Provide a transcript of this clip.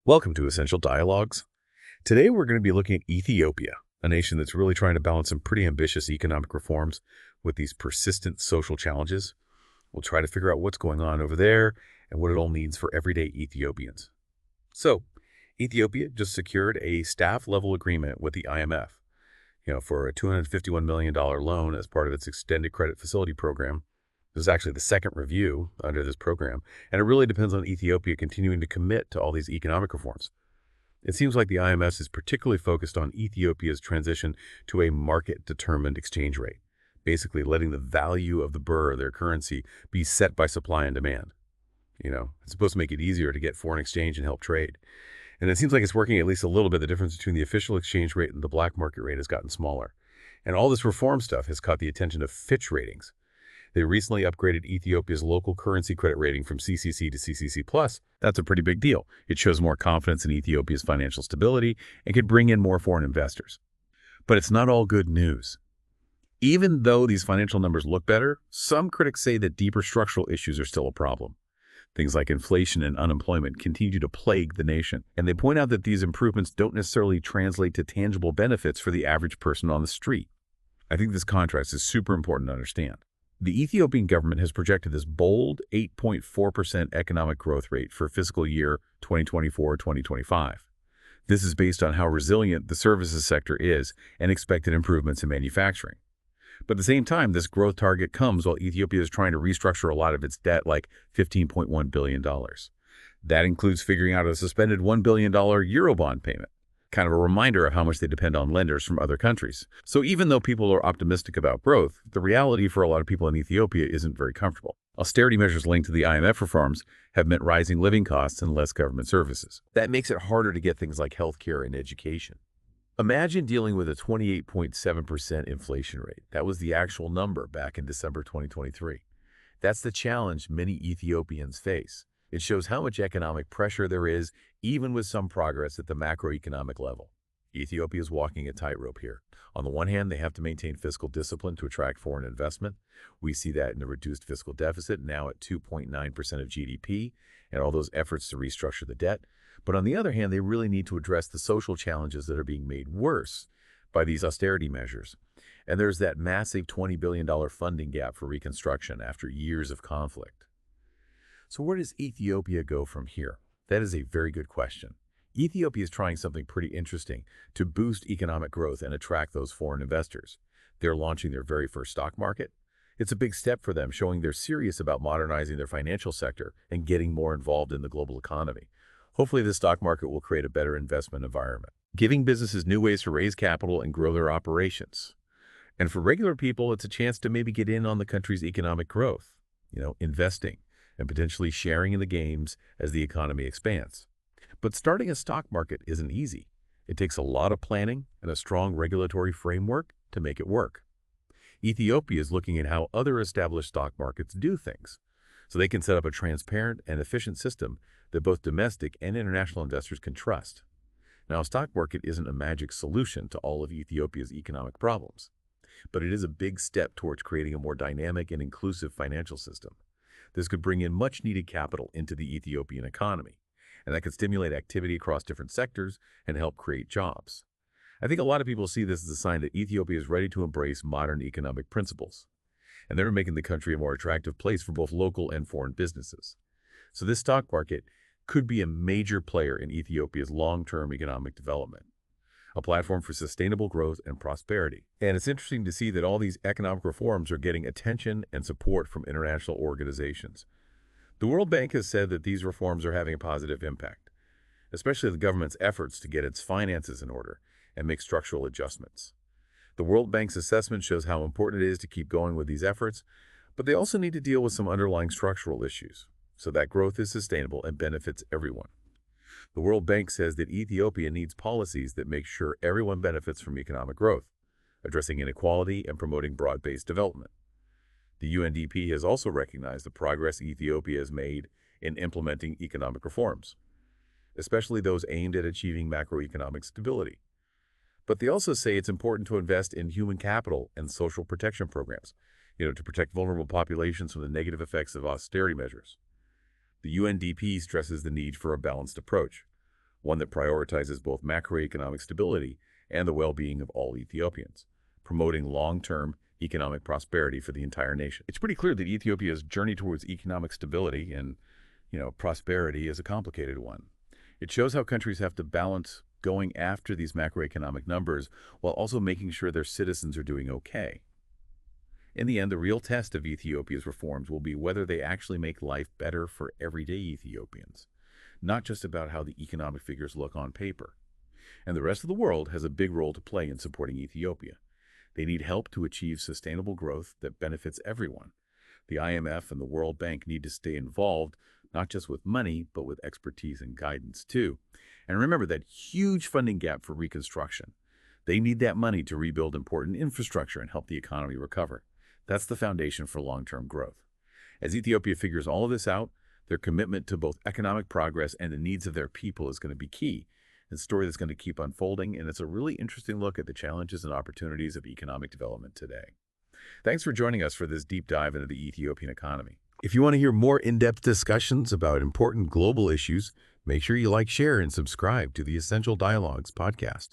Welcome to Essential Dialogues. Today we're going to be looking at Ethiopia, a nation that's really trying to balance some pretty ambitious economic reforms with these persistent social challenges. We'll try to figure out what's going on over there and what it all means for everyday Ethiopians. So, Ethiopia just secured a staff-level agreement with the IMF, for a $251 million loan as part of its extended credit facility program. This is actually the second review under this program, and it really depends on Ethiopia continuing to commit to all these economic reforms. It seems like the IMF is particularly focused on Ethiopia's transition to a market-determined exchange rate, basically letting the value of the Birr, their currency, be set by supply and demand. It's supposed to make it easier to get foreign exchange and help trade. And it seems like it's working at least a little bit. The difference between the official exchange rate and the black market rate has gotten smaller. And all this reform stuff has caught the attention of Fitch Ratings. They recently upgraded Ethiopia's local currency credit rating from CCC to CCC+. That's a pretty big deal. It shows more confidence in Ethiopia's financial stability and could bring in more foreign investors. But it's not all good news. Even though these financial numbers look better, some critics say that deeper structural issues are still a problem. Things like inflation and unemployment continue to plague the nation, and they point out that these improvements don't necessarily translate to tangible benefits for the average person on the street. I think this contrast is super important to understand. The Ethiopian government has projected this bold 8.4% economic growth rate for fiscal year 2024-2025. This is based on how resilient the services sector is and expected improvements in manufacturing. But at the same time, this growth target comes while Ethiopia is trying to restructure a lot of its debt, like $15.1 billion. That includes figuring out a suspended $1 billion Eurobond payment. Kind of a reminder of how much they depend on lenders from other countries. So even though people are optimistic about growth, the reality for a lot of people in Ethiopia isn't very comfortable. Austerity measures linked to the IMF reforms have meant rising living costs and less government services. That makes it harder to get things like healthcare and education. Imagine dealing with a 28.7% inflation rate. That was the actual number back in December 2023. That's the challenge many Ethiopians face. It shows how much economic pressure there is, even with some progress at the macroeconomic level. Ethiopia is walking a tightrope here. On the one hand, they have to maintain fiscal discipline to attract foreign investment. We see that in the reduced fiscal deficit, now at 2.9% of GDP, and all those efforts to restructure the debt. But on the other hand, they really need to address the social challenges that are being made worse by these austerity measures. And there's that massive $20 billion funding gap for reconstruction after years of conflict. So where does Ethiopia go from here? That is a very good question. Ethiopia is trying something pretty interesting to boost economic growth and attract those foreign investors. They're launching their very first stock market. It's a big step for them, showing they're serious about modernizing their financial sector and getting more involved in the global economy. Hopefully, the stock market will create a better investment environment, giving businesses new ways to raise capital and grow their operations. And for regular people, it's a chance to maybe get in on the country's economic growth, investing and potentially sharing in the gains as the economy expands. But starting a stock market isn't easy. It takes a lot of planning and a strong regulatory framework to make it work. Ethiopia is looking at how other established stock markets do things, so they can set up a transparent and efficient system that both domestic and international investors can trust. Now, a stock market isn't a magic solution to all of Ethiopia's economic problems, but it is a big step towards creating a more dynamic and inclusive financial system. This could bring in much-needed capital into the Ethiopian economy, and that could stimulate activity across different sectors and help create jobs. I think a lot of people see this as a sign that Ethiopia is ready to embrace modern economic principles, and they're making the country a more attractive place for both local and foreign businesses. So this stock market could be a major player in Ethiopia's long-term economic development, a platform for sustainable growth and prosperity. And it's interesting to see that all these economic reforms are getting attention and support from international organizations. The World Bank has said that these reforms are having a positive impact, especially the government's efforts to get its finances in order and make structural adjustments. The World Bank's assessment shows how important it is to keep going with these efforts, but they also need to deal with some underlying structural issues so that growth is sustainable and benefits everyone. The World Bank says that Ethiopia needs policies that make sure everyone benefits from economic growth, addressing inequality and promoting broad-based development. The UNDP has also recognized the progress Ethiopia has made in implementing economic reforms, especially those aimed at achieving macroeconomic stability. But they also say it's important to invest in human capital and social protection programs, to protect vulnerable populations from the negative effects of austerity measures. The UNDP stresses the need for a balanced approach. one that prioritizes both macroeconomic stability and the well-being of all Ethiopians, promoting long-term economic prosperity for the entire nation. It's pretty clear that Ethiopia's journey towards economic stability and, prosperity is a complicated one. It shows how countries have to balance going after these macroeconomic numbers while also making sure their citizens are doing okay. In the end, the real test of Ethiopia's reforms will be whether they actually make life better for everyday Ethiopians, not just about how the economic figures look on paper. And the rest of the world has a big role to play in supporting Ethiopia. They need help to achieve sustainable growth that benefits everyone. The IMF and the World Bank need to stay involved, not just with money, but with expertise and guidance too. And remember that huge funding gap for reconstruction. They need that money to rebuild important infrastructure and help the economy recover. That's the foundation for long-term growth. As Ethiopia figures all of this out, their commitment to both economic progress and the needs of their people is going to be key. It's a story that's going to keep unfolding, and it's a really interesting look at the challenges and opportunities of economic development today. Thanks for joining us for this deep dive into the Ethiopian economy. If you want to hear more in-depth discussions about important global issues, make sure you like, share, and subscribe to the Essential Dialogues podcast.